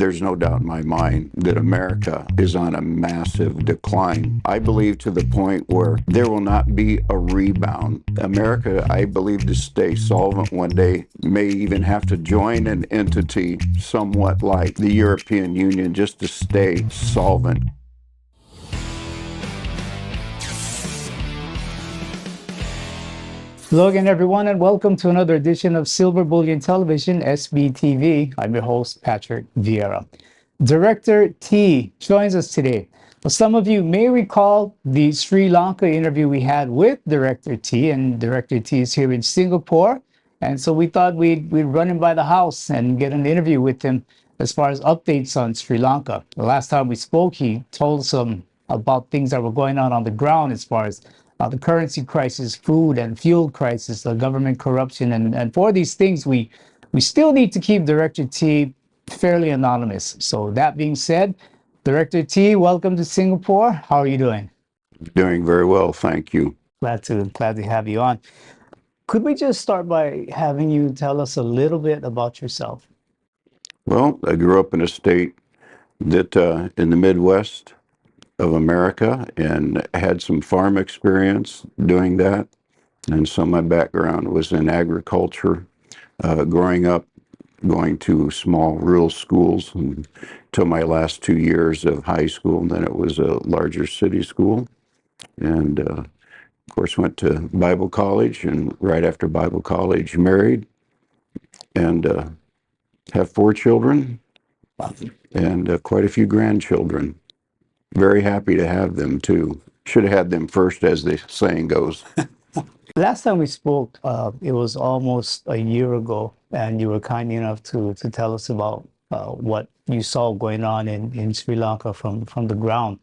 there's no doubt in my mind that America is on a massive decline. I believe to the point where there will not be a rebound. America, I believe, to stay solvent one day, may even have to join an entity somewhat like the European Union just to stay solvent. Hello again, everyone, and welcome to another edition of Silver Bullion Television, SBTV. I'm your host, Patrick Vieira. Director T joins us today. Well, some of you may recall the Sri Lanka interview we had with Director T, and Director T is here in Singapore. And so we thought we'd run him by the house and get an interview with him as far as updates on Sri Lanka. The last time we spoke, he told us about things that were going on the ground as far as the currency crisis, food and fuel crisis, the government corruption. And for these things, we still need to keep Director T fairly anonymous. So that being said, Director T, welcome to Singapore. How are you doing? Doing very well, thank you. Glad to have you on. Could we just start by having you tell us a little bit about yourself? Well, I grew up in a state that in the Midwest of America and had some farm experience doing that. And so my background was in agriculture, growing up, going to small rural schools until my last 2 years of high school. And then it was a larger city school. And of course, went to Bible college, and right after Bible college, married and have 4 children and quite a few grandchildren. Very happy to have them too. Should have had them first, as the saying goes. Last time we spoke, it was almost a year ago, and you were kind enough to tell us about what you saw going on in Sri Lanka from the ground.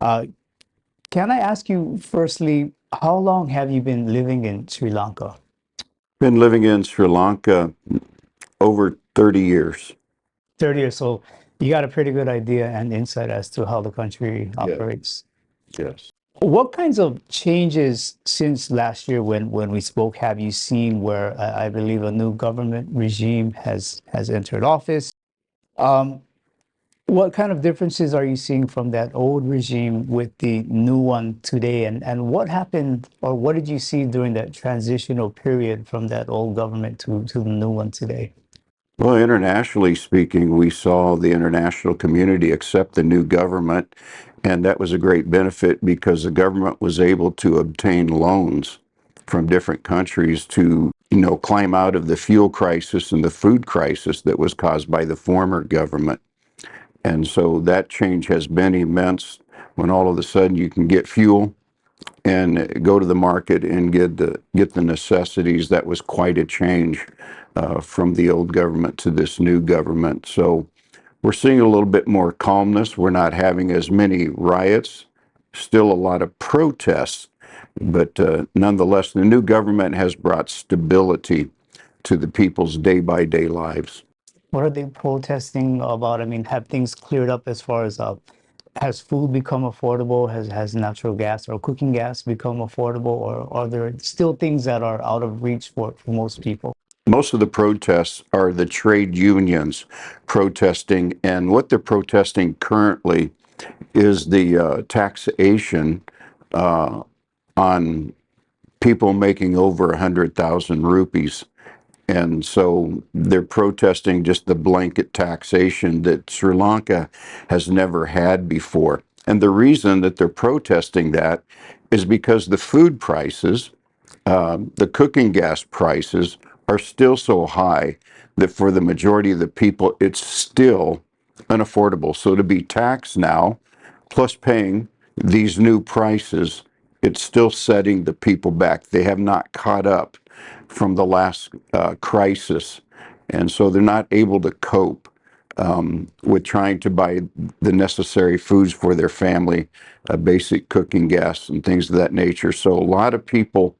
Can I ask you, firstly, how long have you been living in Sri Lanka? Been living in Sri Lanka over 30 years. 30 or so. You got a pretty good idea and insight as to how the country operates. Yes. What kinds of changes since last year when we spoke have you seen where I believe a new government regime has entered office? What kind of differences are you seeing from that old regime with the new one today? And what happened, or what did you see during that transitional period from that old government to the new one today? Well, internationally speaking, we saw the international community accept the new government, and that was a great benefit because the government was able to obtain loans from different countries to, climb out of the fuel crisis and the food crisis that was caused by the former government. And so that change has been immense when all of a sudden you can get fuel and go to the market and get the necessities. That was quite a change from the old government to this new government. So we're seeing a little bit more calmness. We're not having as many riots, still a lot of protests, but nonetheless, the new government has brought stability to the people's day-by-day lives. What are they protesting about? I mean, have things cleared up as far as has food become affordable? Has natural gas or cooking gas become affordable? Or are there still things that are out of reach for most people? Most of the protests are the trade unions protesting, and what they're protesting currently is the taxation on people making over 100,000 rupees. And so they're protesting just the blanket taxation that Sri Lanka has never had before. And the reason that they're protesting that is because the food prices, the cooking gas prices are still so high that for the majority of the people, it's still unaffordable. So to be taxed now, plus paying these new prices, it's still setting the people back. They have not caught up from the last crisis. And so they're not able to cope with trying to buy the necessary foods for their family, basic cooking gas and things of that nature. So a lot of people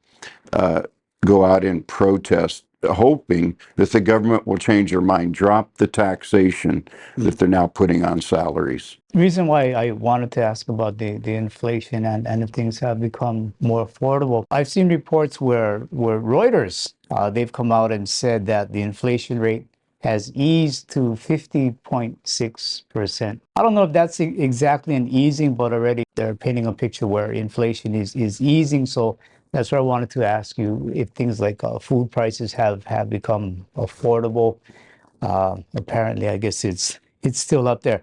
go out and protest, hoping that the government will change their mind, drop the taxation that they're now putting on salaries. The reason why I wanted to ask about the inflation and if things have become more affordable, I've seen reports where Reuters, they've come out and said that the inflation rate has eased to 50.6%. I don't know if that's exactly an easing, but already they're painting a picture where inflation is easing. So that's why I wanted to ask you if things like food prices have become affordable. Apparently, I guess it's still up there.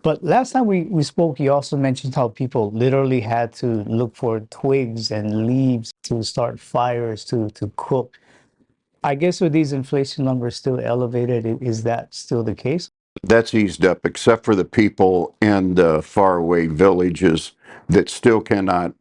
But last time we spoke, you also mentioned how people literally had to look for twigs and leaves to start fires to cook. I guess with these inflation numbers still elevated, is that still the case? That's eased up, except for the people in the faraway villages that still cannot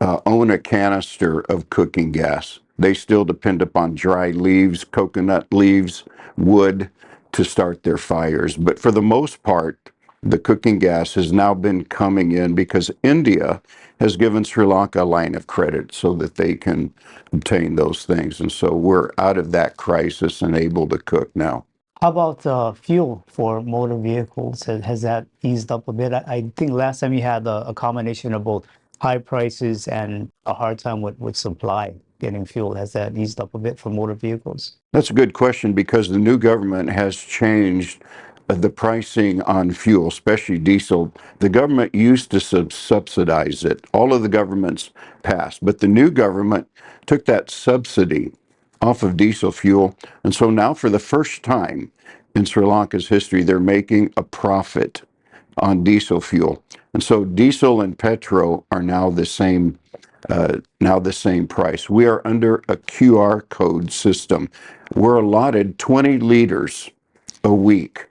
own a canister of cooking gas. They still depend upon dry leaves, coconut leaves, wood to start their fires. But for the most part, the cooking gas has now been coming in because India has given Sri Lanka a line of credit so that they can obtain those things. And so we're out of that crisis and able to cook now. How about fuel for motor vehicles? Has that eased up a bit? I think last time you had a combination of both high prices and a hard time with supply getting fuel. Has that eased up a bit for motor vehicles? That's a good question because the new government has changed the pricing on fuel, especially diesel. The government used to subsidize it. All of the governments passed, but the new government took that subsidy off of diesel fuel. And so now, for the first time in Sri Lanka's history, they're making a profit on diesel fuel. And so diesel and petrol are now the same price. We are under a QR code system. We're allotted 20 liters a week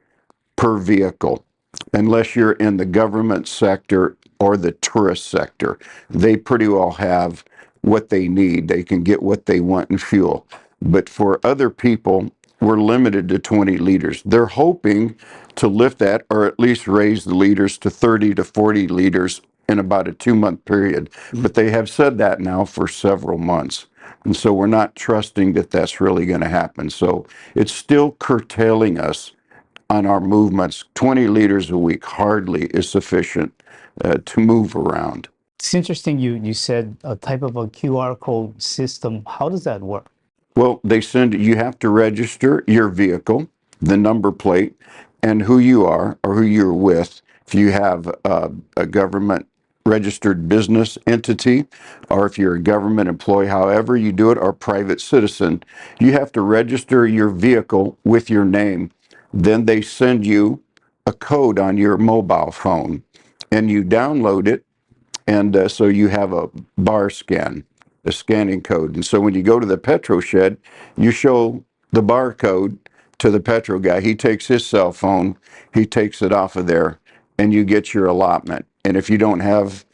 per vehicle, unless you're in the government sector or the tourist sector. They pretty well have what they need. They can get what they want in fuel. But for other people, we're limited to 20 liters. They're hoping to lift that or at least raise the liters to 30 to 40 liters in about a 2 month period. But they have said that now for several months. And so we're not trusting that that's really going to happen. So it's still curtailing us on our movements. 20 liters a week hardly is sufficient to move around. It's interesting you said a type of a QR code system. How does that work? Well, you have to register your vehicle, the number plate, and who you are or who you're with. If you have a government registered business entity, or if you're a government employee, however you do it, or private citizen, you have to register your vehicle with your name. Then they send you a code on your mobile phone, and you download it, and so you have a bar scan, a scanning code. And so when you go to the petrol shed, you show the barcode to the petrol guy. He takes his cell phone, he takes it off of there, and you get your allotment. And if you don't have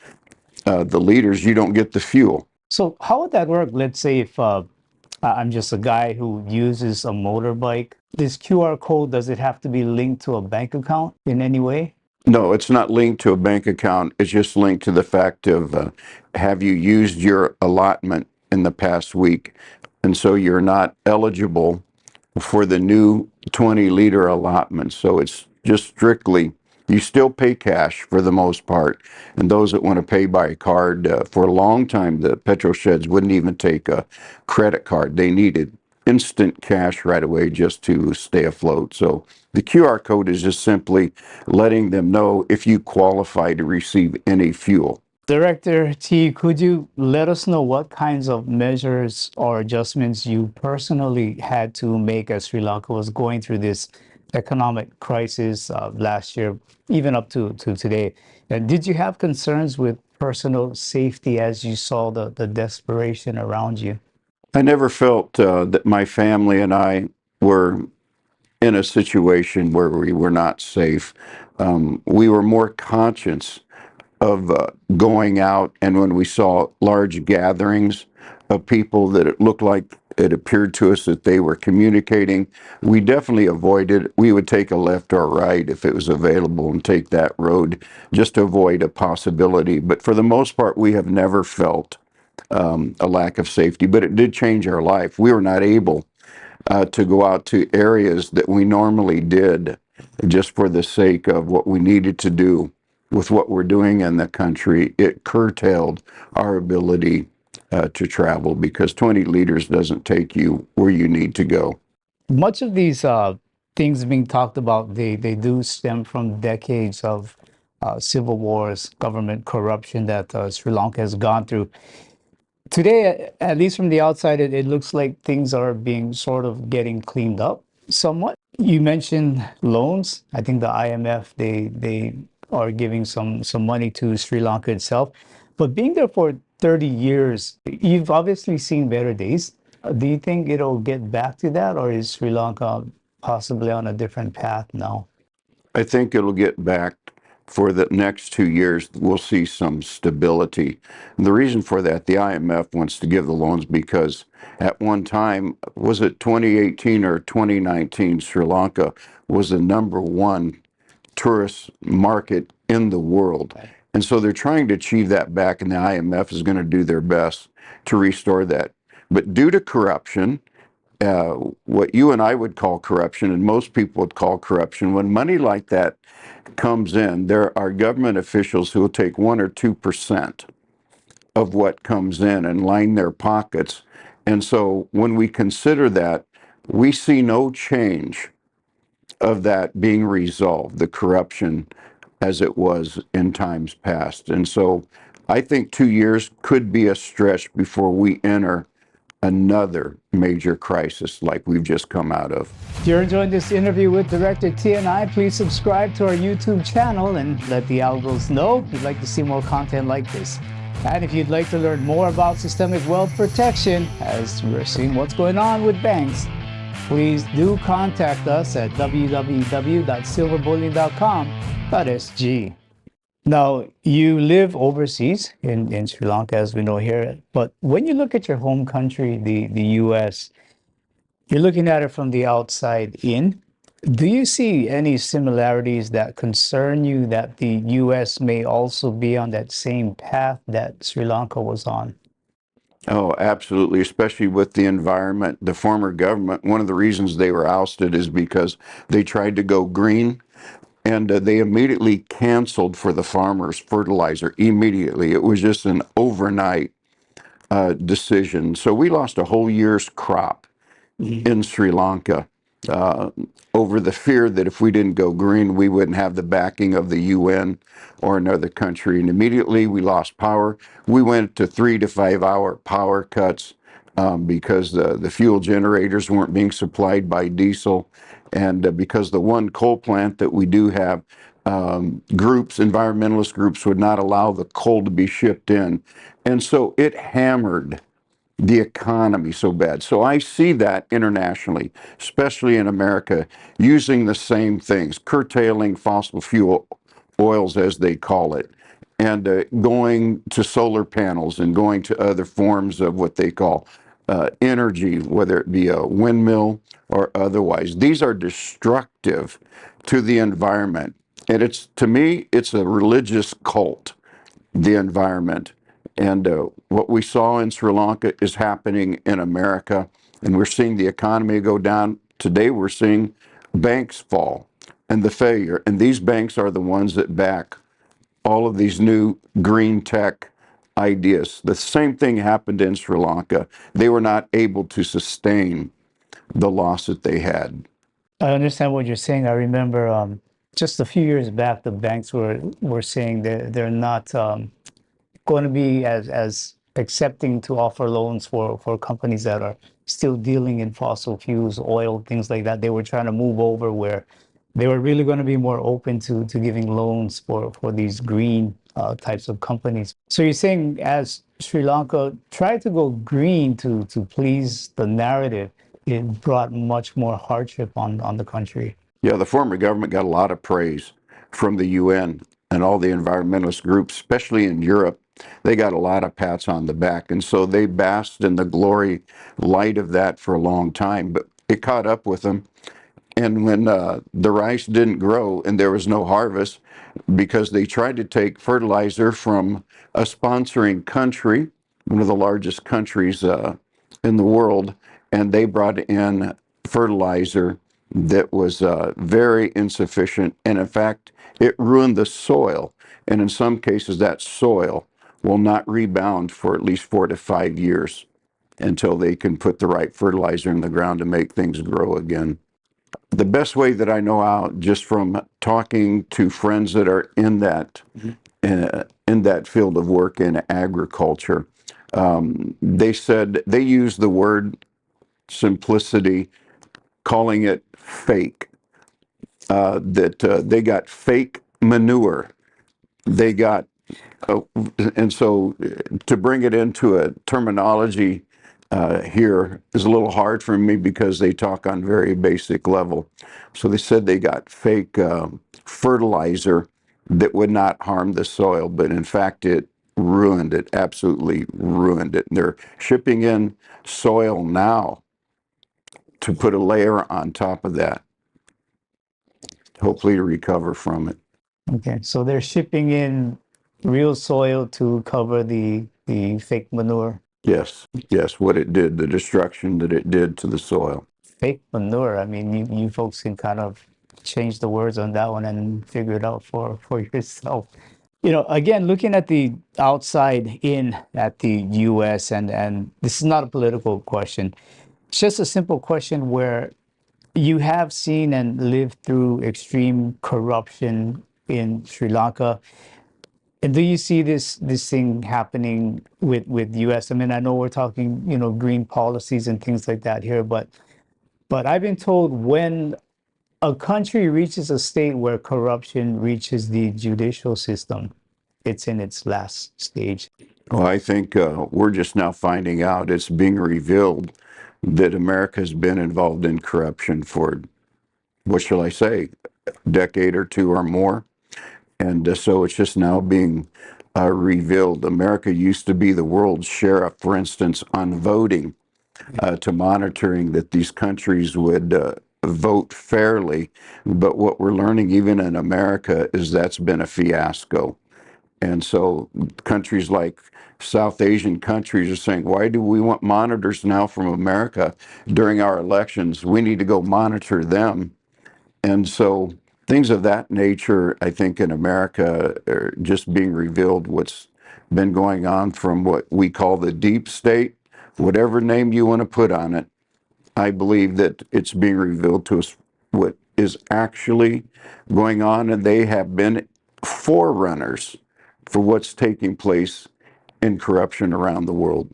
the liters, you don't get the fuel. So how would that work? Let's say if I'm just a guy who uses a motorbike. This QR code, does it have to be linked to a bank account in any way? No, it's not linked to a bank account. It's just linked to the fact of have you used your allotment in the past week? And so you're not eligible for the new 20-liter allotment. So it's just strictly, you still pay cash for the most part. And those that want to pay by card, for a long time, the petrol sheds wouldn't even take a credit card. They needed instant cash right away just to stay afloat. So the QR code is just simply letting them know if you qualify to receive any fuel. Director T, could you let us know what kinds of measures or adjustments you personally had to make as Sri Lanka was going through this economic crisis last year, even up to today? And did you have concerns with personal safety as you saw the desperation around you? I never felt that my family and I were in a situation where we were not safe. We were more conscious of going out, and when we saw large gatherings of people that it looked like it appeared to us that they were communicating, we definitely avoided. We would take a left or a right if it was available and take that road just to avoid a possibility. But for the most part, we have never felt a lack of safety, but it did change our life. We were not able to go out to areas that we normally did just for the sake of what we needed to do with what we're doing in the country. It curtailed our ability to travel because 20 liters doesn't take you where you need to go. Much of these things being talked about, they do stem from decades of civil wars, government corruption that Sri Lanka has gone through. Today, at least from the outside, it looks like things are being sort of getting cleaned up somewhat. You mentioned loans. I think the IMF, they are giving some money to Sri Lanka itself. But being there for 30 years, you've obviously seen better days. Do you think it'll get back to that, or is Sri Lanka possibly on a different path now? I think it'll get back for the next 2 years. We'll see some stability. And the reason for that, the IMF wants to give the loans because at one time, was it 2018 or 2019, Sri Lanka was the number one tourist market in the world. And so they're trying to achieve that back, and the IMF is going to do their best to restore that. But due to corruption, uh, what you and I would call corruption, and most people would call corruption, when money like that comes in, there are government officials who will take 1 or 2% of what comes in and line their pockets. And so when we consider that, we see no change of that being resolved, the corruption as it was in times past. And so I think 2 years could be a stretch before we enter another major crisis like we've just come out of. If you're enjoying this interview with Director T and I, please subscribe to our YouTube channel and let the algos know you'd like to see more content like this. And if you'd like to learn more about systemic wealth protection, as we're seeing what's going on with banks, please do contact us at www.silverbullion.com.sg. Now, you live overseas in Sri Lanka, as we know here, but when you look at your home country, the US, you're looking at it from the outside in. Do you see any similarities that concern you that the US may also be on that same path that Sri Lanka was on? Oh, absolutely, especially with the environment. The former government, one of the reasons they were ousted is because they tried to go green, and they immediately canceled for the farmers fertilizer immediately. It was just an overnight decision. So we lost a whole year's crop in Sri Lanka uh, over the fear that if we didn't go green, we wouldn't have the backing of the UN or another country. And immediately we lost power. We went to 3 to 5 hour power cuts because the fuel generators weren't being supplied by diesel. And because the one coal plant that we do have, environmentalist groups would not allow the coal to be shipped in. And so it hammered the economy so bad. So I see that internationally, especially in America, using the same things, curtailing fossil fuel oils, as they call it, and going to solar panels and going to other forms of what they call energy, whether it be a windmill or otherwise. These are destructive to the environment. And to me, it's a religious cult, the environment. And what we saw in Sri Lanka is happening in America, and we're seeing the economy go down. Today, we're seeing banks fall and the failure. And these banks are the ones that back all of these new green tech ideas. The same thing happened in Sri Lanka. They were not able to sustain the loss that they had. I understand what you're saying. I remember just a few years back, the banks were saying that they're not going to be as accepting to offer loans for companies that are still dealing in fossil fuels, oil, things like that. They were trying to move over where they were really going to be more open to giving loans for these green types of companies. So you're saying as Sri Lanka tried to go green to please the narrative, it brought much more hardship on the country. Yeah, the former government got a lot of praise from the UN and all the environmentalist groups, especially in Europe. They got a lot of pats on the back. And so they basked in the glory light of that for a long time. But it caught up with them. And when the rice didn't grow and there was no harvest, because they tried to take fertilizer from a sponsoring country, one of the largest countries in the world, and they brought in fertilizer that was very insufficient. And in fact, it ruined the soil. And in some cases, that soil will not rebound for at least 4 to 5 years until they can put the right fertilizer in the ground to make things grow again. The best way that I know how, just from talking to friends that are in that field of work in agriculture, they said they use the word simplicity, calling it fake. That they got fake manure. They got, uh, and so to bring it into a terminology here is a little hard for me because they talk on very basic level. So they said they got fake fertilizer that would not harm the soil, but in fact it ruined it, absolutely ruined it. And they're shipping in soil now to put a layer on top of that, hopefully to recover from it. Okay, so they're shipping in real soil to cover the fake manure. Yes, yes, what it did, the destruction that it did to the soil. Fake manure. I mean, you folks can kind of change the words on that one and figure it out for yourself. You know, again, looking at the outside in at the U.S. and this is not a political question. It's just a simple question where you have seen and lived through extreme corruption in Sri Lanka. And do you see this thing happening with US? I mean, I know we're talking, you know, green policies and things like that here, but I've been told when a country reaches a state where corruption reaches the judicial system, it's in its last stage. Well, I think we're just now finding out, it's being revealed that America has been involved in corruption for, what shall I say, a decade or two or more. And so it's just now being revealed. America used to be the world's sheriff, for instance, on voting, to monitoring that these countries would vote fairly. But what we're learning, even in America, is that's been a fiasco. And so countries like South Asian countries are saying, why do we want monitors now from America during our elections? We need to go monitor them. And so things of that nature, I think in America, are just being revealed what's been going on from what we call the deep state, whatever name you want to put on it. I believe that it's being revealed to us what is actually going on, and they have been forerunners for what's taking place in corruption around the world.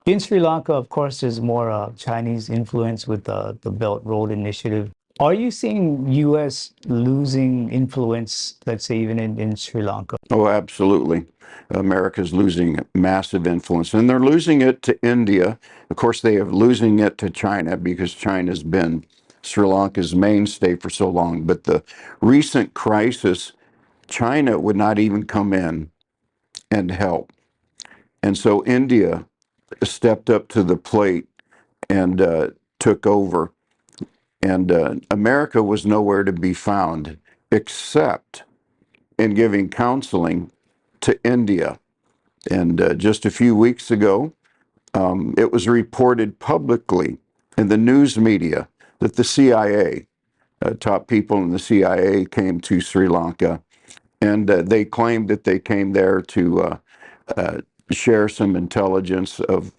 In Sri Lanka, of course, there's more Chinese influence with the Belt Road Initiative. Are you seeing US losing influence, let's say, even in Sri Lanka? Oh, absolutely. America's losing massive influence, and they're losing it to India. Of course, they are losing it to China because China's been Sri Lanka's mainstay for so long. But the recent crisis, China would not even come in and help. And so India stepped up to the plate and took over. And America was nowhere to be found except in giving counseling to India. And just a few weeks ago, it was reported publicly in the news media that the CIA, top people in the CIA, came to Sri Lanka, and they claimed that they came there to share some intelligence of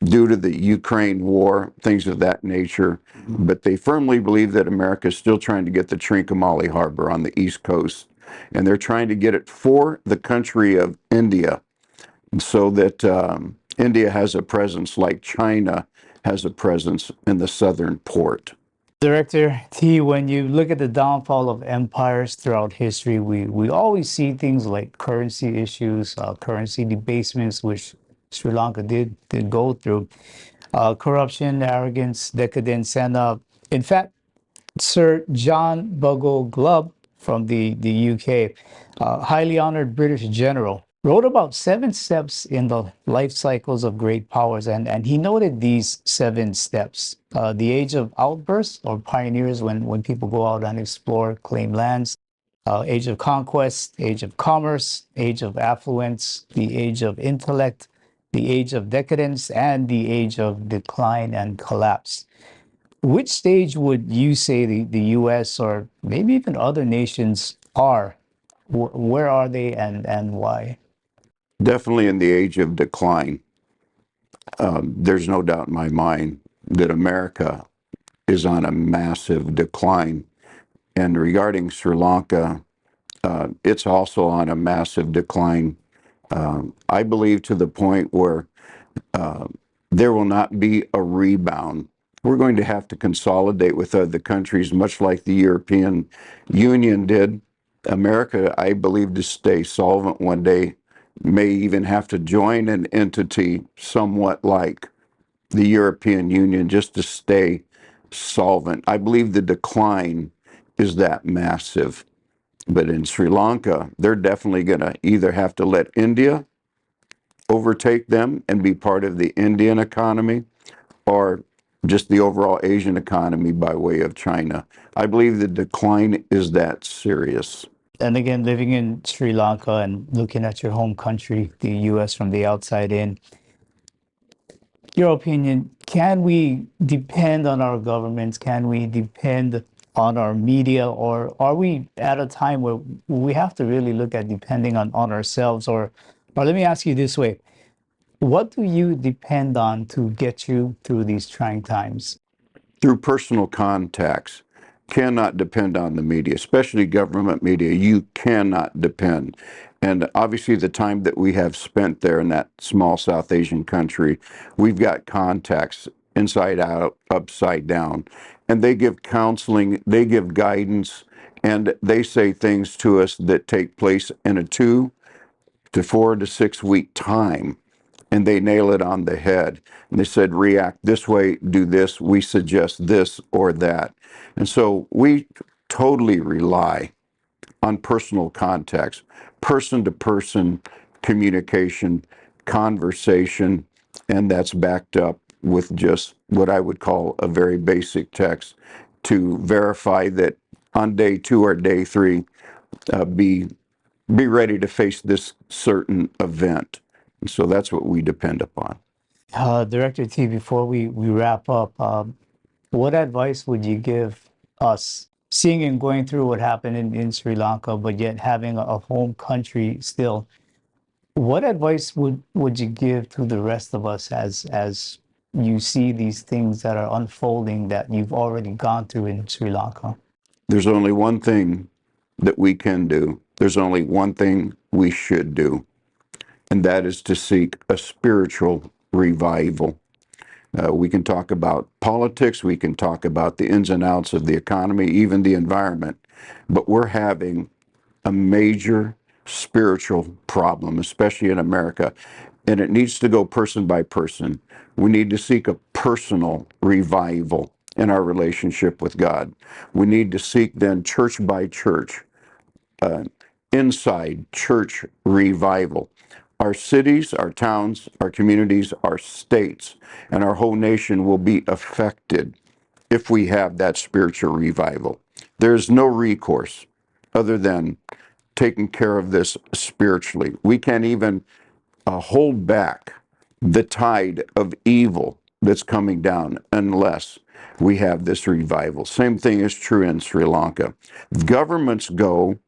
due to the Ukraine war, things of that nature. But they firmly believe that America is still trying to get the Trincomalee Harbor on the East Coast, and they're trying to get it for the country of India, so that India has a presence like China has a presence in the southern port. Director T, when you look at the downfall of empires throughout history, we always see things like currency issues, currency debasements, which Sri Lanka did go through, corruption, arrogance, decadence, and in fact, Sir John Bogle Glubb from the UK, highly honored British general, wrote about 7 steps in the life cycles of great powers, and he noted these 7 steps. The age of outbursts or pioneers, when people go out and explore, claim lands. Age of conquest, age of commerce, age of affluence, the age of intellect, the age of decadence, and the age of decline and collapse. Which stage would you say the US or maybe even other nations are? Where are they and why? Definitely in the age of decline. There's no doubt in my mind that America is on a massive decline. And regarding Sri Lanka, it's also on a massive decline. I believe to the point where there will not be a rebound. We're going to have to consolidate with other countries, much like the European Union did. America, I believe, to stay solvent one day, may even have to join an entity somewhat like the European Union just to stay solvent. I believe the decline is that massive. But in Sri Lanka, they're definitely going to either have to let India overtake them and be part of the Indian economy, or just the overall Asian economy by way of China. I believe the decline is that serious. And again, living in Sri Lanka and looking at your home country, the US, from the outside in, your opinion, can we depend on our governments? Can we depend on our media? Or are we at a time where we have to really look at depending on ourselves? Or let me ask you this way. What do you depend on to get you through these trying times? Through personal contacts. Cannot depend on the media, especially government media. You cannot depend. And obviously, the time that we have spent there in that small South Asian country, we've got contacts inside out, upside down. And they give counseling, they give guidance, and they say things to us that take place in a 2 to 4 to 6 week time. And they nail it on the head. And they said, react this way, do this, we suggest this or that. And so we totally rely on personal contacts, person to person communication, conversation, and that's backed up with just what I would call a very basic text to verify that on day 2 or day 3, be ready to face this certain event. And so that's what we depend upon. Director T, before we wrap up, what advice would you give us, seeing and going through what happened in Sri Lanka, but yet having a home country still? What advice would you give to the rest of us as you see these things that are unfolding that you've already gone through in Sri Lanka? There's only one thing that we can do. There's only one thing we should do, and that is to seek a spiritual revival. We can talk about politics, we can talk about the ins and outs of the economy, even the environment, but we're having a major spiritual problem, especially in America, and it needs to go person by person. We need to seek a personal revival in our relationship with God. We need to seek then church by church, inside church revival. Our cities, our towns, our communities, our states, and our whole nation will be affected if we have that spiritual revival. There's no recourse other than taking care of this spiritually. We can't even hold back the tide of evil that's coming down unless we have this revival. Same thing is true in Sri Lanka. Governments go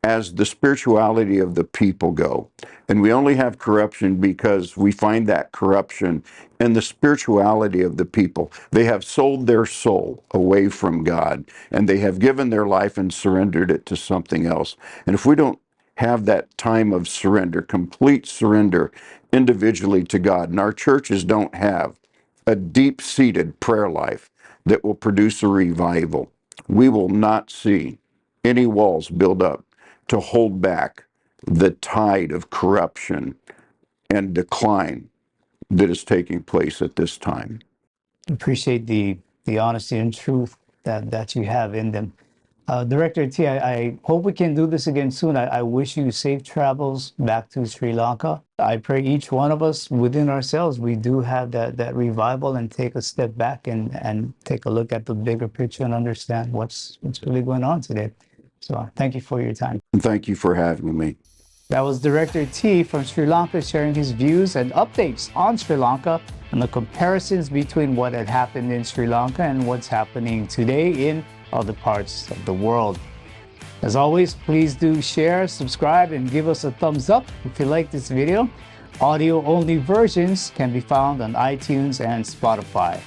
as the spirituality of the people go. And we only have corruption because we find that corruption in the spirituality of the people. They have sold their soul away from God, and they have given their life and surrendered it to something else. And if we don't have that time of surrender, complete surrender individually to God, and our churches don't have a deep-seated prayer life that will produce a revival, we will not see any walls build up to hold back the tide of corruption and decline that is taking place at this time. Appreciate the honesty and truth that you have in them. Director T, I hope we can do this again soon. I wish you safe travels back to Sri Lanka. I pray each one of us within ourselves, we do have that revival and take a step back and take a look at the bigger picture and understand what's really going on today. So thank you for your time. And thank you for having me. That was Director T from Sri Lanka sharing his views and updates on Sri Lanka and the comparisons between what had happened in Sri Lanka and what's happening today in other parts of the world. As always, please do share, subscribe, and give us a thumbs up if you like this video. Audio-only versions can be found on iTunes and Spotify.